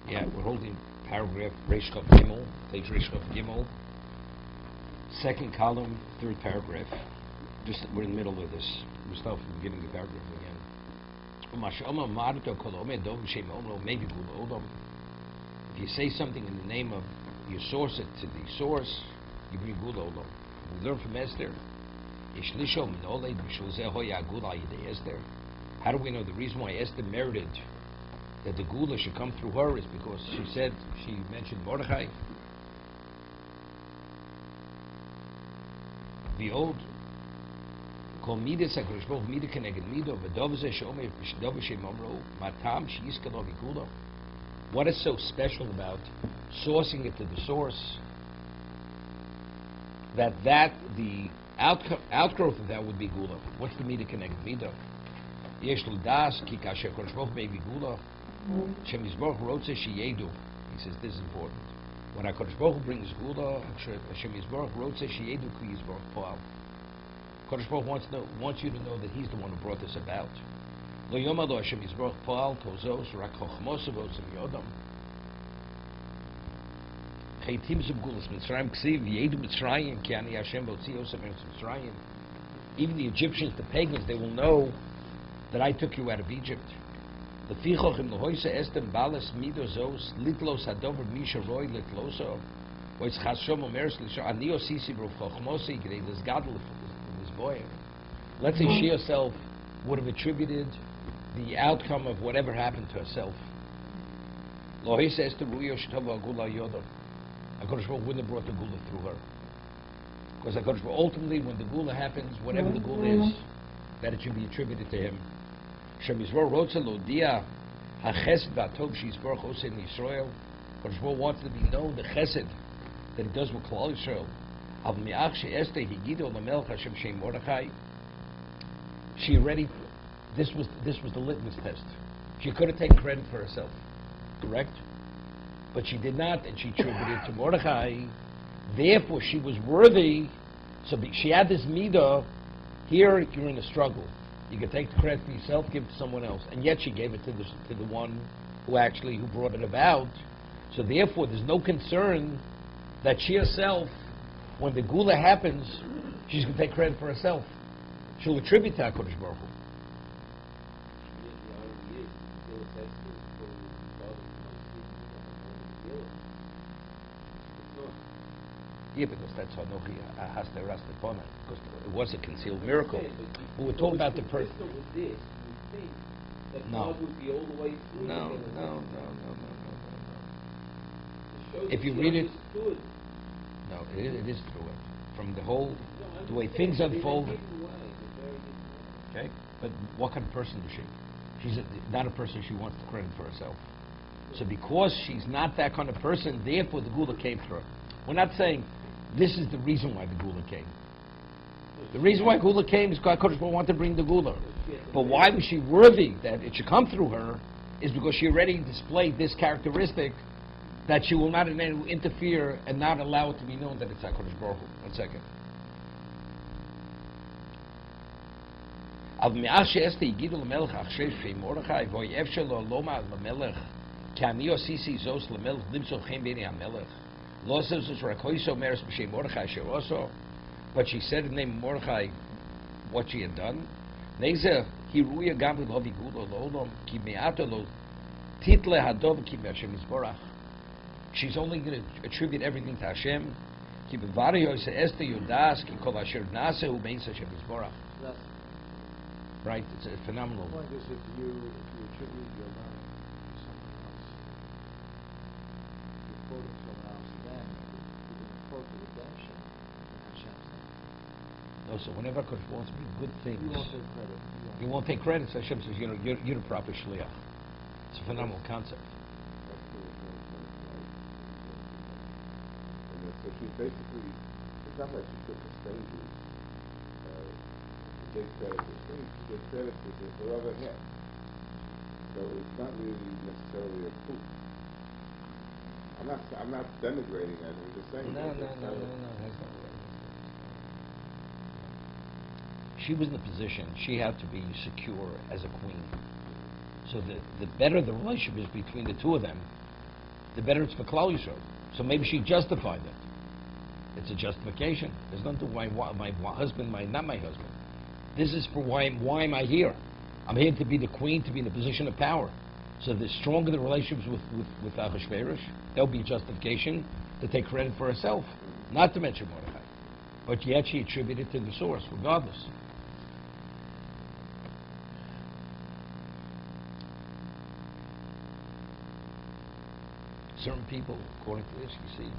Yeah, we're holding paragraph Reish Chav Gimel, page Reish Chav Gimel, second column, third paragraph. Just we're in the middle of this. We're starting from the beginning of the paragraph again. If you say something in the name of, you source it to the source, you bring Gula Olam. We learn from Esther. How do we know the reason why Esther merited that the Gula should come through her is because she mentioned Mordechai? The old Kol Midas HaKadosh Baruch Hu Midah Keneged Midah V'Dov Zeh She'omer V'Dov Shem Omro Matam She'yizka Lo V'Gula. What is so special about sourcing it to the source that the outgrowth of that would be Gula? What's the Midah Keneged Midah? Yesh L'das Ki Kasher Kadosh Baruch Hu May V'Gula Shem Yisborach Rotze She'yedu. He says this is important. When HaKadosh Baruch Hu brings Gula, Hashem Yisborach Rotze She'yedu Ki Yisborach Po'al. HaKadosh Baruch Hu wants you to know that He's the one who brought this about. Lo Yomad Lo Hashem Yisborach Po'al Tozos Rak Chochmos V'Otzim Yodam. Cheitim Zub Gulas Mitzrayim Ksiv Yedu Mitzrayim Ki Ani Hashem V'Otzi Yosef Eretz Mitzrayim. Even the Egyptians, the pagans, they will know that I took you out of Egypt. The Fichochim Lohoisa Estem Balas Midozos Litlos Hadover Misha Roy Litloso. Oitz Chashom Omeres Lisho Anio Sisi Bro Chochmosi Grei Lis Gadol Lis Boy. Let's say she herself would have attributed the outcome of whatever happened to herself. Lohoisa Estem Ruyo Shtova Gula Yodom. HaKadosh Baruch wouldn't have brought the Gula through her. Because HaKadosh Baruch ultimately, when the Gula happens, whatever the Gula is, that it should be attributed to Him. Shemizror Rotza Lodia HaChesed V'Atov Shizborach Oseh in Yisrael. HaKadosh Baruch wants to be known the Chesed that He does with Klal Yisrael. Av Mi'ach She'esteh Higido L'Melech Hashem Shem Mordechai. She already, this was the litmus test. She could have taken credit for herself, correct? But she did not, and she attributed it to Mordechai. Therefore, she was worthy. So she had this midah. Here, you're in a struggle. You can take the credit for yourself, give it to someone else, and yet she gave it to the one who brought it about. So therefore, there's no concern that she herself, when the Gula happens, she's going to take credit for herself. She'll attribute to HaKadosh Baruch Hu. Yeah, because that's Hanochi Haste Rastapona, because it was a concealed miracle. But we're talking about the person. No. No. If you read it, no, it is through it. From the way things unfold. Okay, but what kind of person is she? She's not a person she wants the credit for herself. So because she's not that kind of person, therefore the Gula came through her. We're not saying this is the reason why the Gula came. The reason why Gula came is because HaKadosh Baruch Hu wanted to bring the Gula. But why was she worthy that it should come through her is because she already displayed this characteristic that she will not in any way interfere and not allow it to be known that it's HaKadosh Baruch Hu. 1 second. Av me'ach she'esteh yigidu l'melech achshei shei Mordechai v'oyev shelo loma l'melech ki ani osisi zos l'melech limso chem b'nei ha'melech. But she said in the name of Mordechai what she had done. She's only going to attribute everything to Hashem. Right, it's a phenomenal. The point is, if you attribute your learning to someone else, you're quoting someone else, then you're going to quote the redemption in Hashem's name. No, so whenever HaKadosh wants to do good things, you won't take credit. You won't take credit. So Hashem says, you're the proper shliach. It's a phenomenal concept. So she's basically, it's not like she took the strangers. She gave credit to strangers. She gave credit to whoever had. So it's not really necessarily a proof. I'm not denigrating that. I'm just saying. No. That's not right. She was in the position. She had to be secure as a queen. So the better the relationship is between the two of them, the better it's for Klal Yisrael. So maybe she justified it. It's a justification. There's nothing to why my husband, not my husband. This is for why am I here? I'm here to be the queen, to be in a position of power. So the stronger the relationships with Ahasuerus, there'll be justification to take credit for herself, not to mention Mordechai. But yet she attributed to the source, regardless. Certain people, according to this, you see,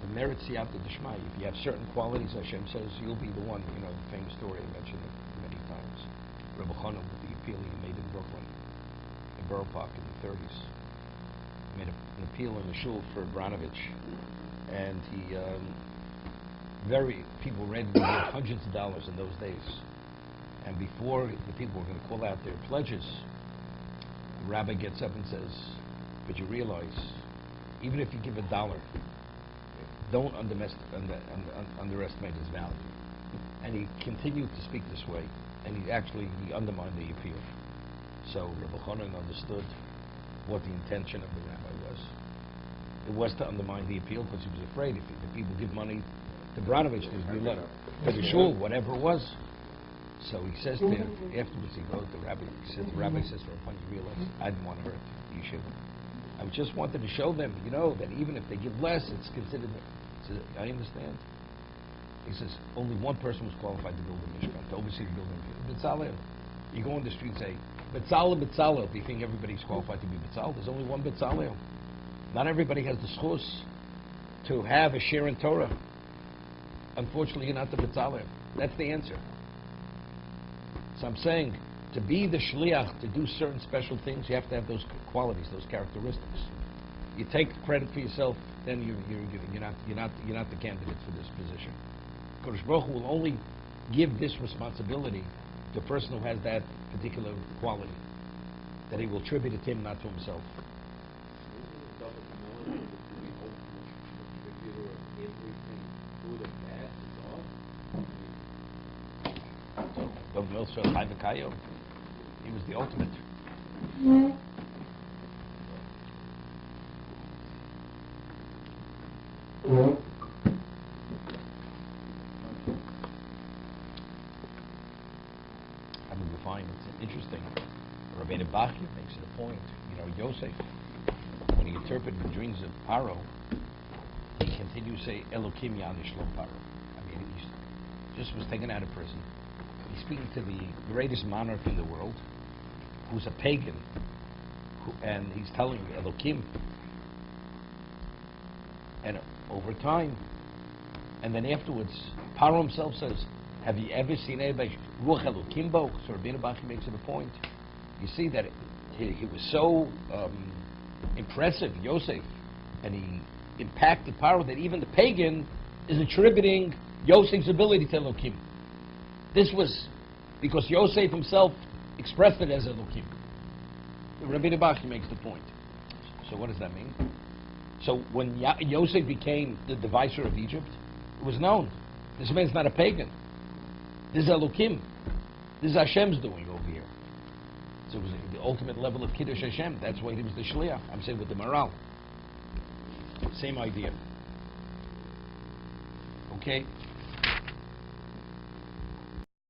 the merit siyata d'shmai. If you have certain qualities, Hashem says you'll be the one. You know, the famous story I mentioned it many times. Rebbe Chana with the appeal he made in Brooklyn, in Borough Park in the 30s. He made an appeal in the shul for Abranovich, and he people read hundreds of dollars in those days. And before the people were going to call out their pledges, the rabbi gets up and says, "But you realize, even if you give $1, don't underestimate his value." And he continued to speak this way, and he undermined the appeal. So Rabbi Chanan understood what the intention of the rabbi was. It was to undermine the appeal because he was afraid if the people give money to Branovich, there's no letter. For the shul, whatever it was. So he says to him, afterwards he goes to the rabbi, the rabbi says to him, you realize I didn't want to hurt the yeshiva. I just wanted to show them, that even if they give less, it's considered. He says, I understand. He says, only one person was qualified to build a mishkan, to oversee the building. B'tzalel. You go on the street and say, B'tzalel. Do you think everybody's qualified to be B'tzalel? There's only one B'tzalel. Not everybody has the schus to have a share in Torah. Unfortunately, you're not the B'tzalel. That's the answer. So I'm saying, to be the shliach, to do certain special things, you have to have those qualities, those characteristics. You take credit for yourself, then you're not the candidate for this position. Kodesh Baruch Hu will only give this responsibility to the person who has that particular quality, that he will attribute it to him, not to himself. He was the ultimate. I mean, we find it's interesting. Rabbi Bahya makes it a point. Joseph, when he interpreted the dreams of Paro, he continues to say, Elokim Yanish Lo Paro. I mean, he just was taken out of prison. He's speaking to the greatest monarch in the world, who's a pagan, and he's telling Elokim. And over time, and then afterwards, Paro himself says, have you ever seen anybody Ruach Elokim bo? So Rabbi Bahya makes it a point. You see that he was so impressive, Yosef, and he impacted Paro that even the pagan is attributing Yosef's ability to Elokim. This was because Yosef himself expressed it as Elokim. Rabbi Bahya makes the point. So what does that mean? So when Yosef became the viceroy of Egypt, it was known. This man's not a pagan. This is Elokim. This is Hashem's doing over here. So it was the ultimate level of Kiddush Hashem. That's why he was the Shliach. I'm saying with the morale. Same idea. Okay?